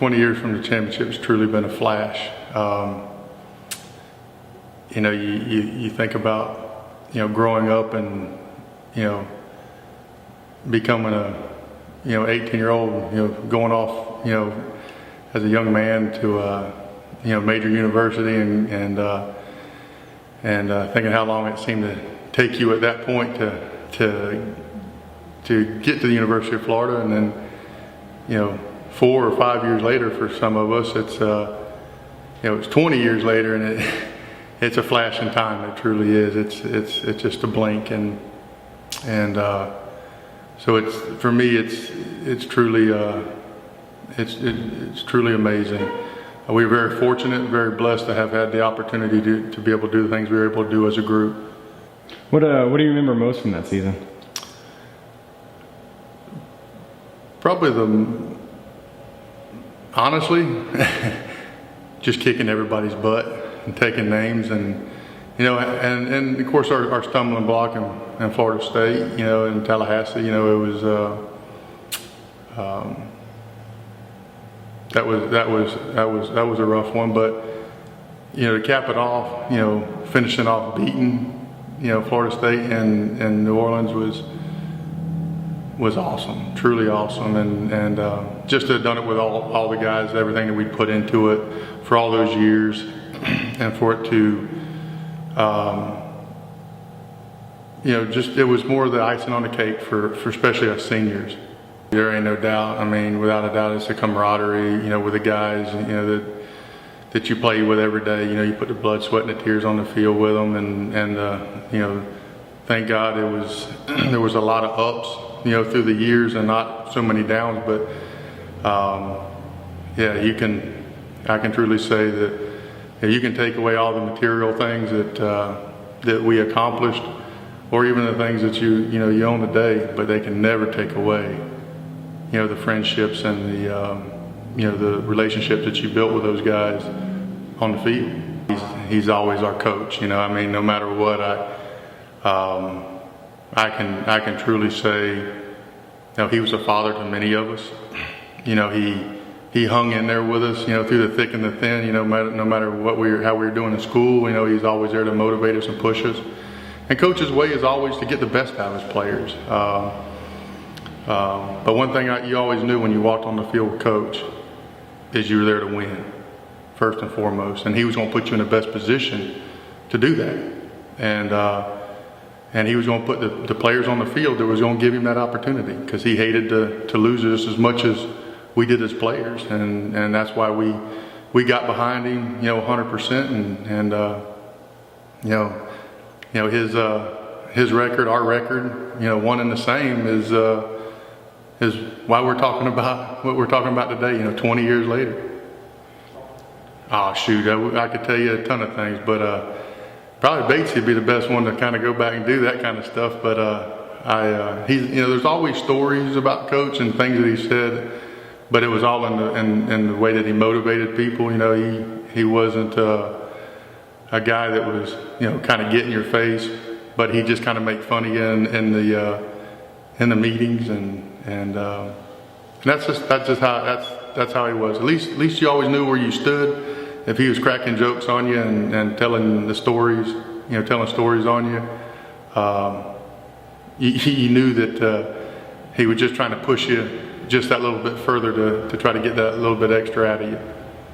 20 years from the championship has truly been a flash. You think about, growing up and, becoming a, 18-year-old, going off, as a young man to major university and thinking how long it seemed to take you at that point to get to the University of Florida, and then 4 or 5 years later for some of us it's 20 years later, and it's a flash in time. It truly is. It's just a blink, and so it's, for me, it's truly amazing. We're very fortunate, very blessed to have had the opportunity to be able to do the things we were able to do as a group. What do you remember most from that season? Probably honestly, just kicking everybody's butt and taking names, and and of course our stumbling block in Florida State, in Tallahassee, it was that was a rough one, but to cap it off, finishing off beating Florida State and New Orleans was awesome, truly awesome, and just to have done it with all the guys, everything that we put into it for all those years, and for it to it was more the icing on the cake for especially us seniors. There ain't no doubt. I mean, without a doubt, it's the camaraderie, with the guys, that you play with every day. You put the blood, sweat, and the tears on the field with them, and thank God there was a lot of ups, through the years, and not so many downs. But I can truly say that you can take away all the material things that we accomplished, or even the things that you own today, but they can never take away the friendships and the relationships that you built with those guys on the field. He's always our coach. No matter what, I can truly say, he was a father to many of us. He hung in there with us, through the thick and the thin. No matter how we were doing in school, he's always there to motivate us and push us. And Coach's way is always to get the best out of his players. But one thing you always knew when you walked on the field with Coach is you were there to win, first and foremost. And he was going to put you in the best position to do that. And he was going to put the players on the field that was going to give him that opportunity, because he hated to lose us as much as we did as players. And that's why we got behind him, 100%. And his record, our record, one and the same is why we're talking about what we're talking about today, 20 years later. Oh, shoot, I could tell you a ton of things, but probably Batesy would be the best one to kind of go back and do that kind of stuff. But there's always stories about Coach and things that he said, but it was all in the way that he motivated people. He wasn't a guy that was kind of get in your face, but he just kind of make fun of you in the meetings, and that's how he was. At least you always knew where you stood. If he was cracking jokes on you and telling the stories, telling stories on you, you knew that he was just trying to push you just that little bit further to try to get that little bit extra out of you.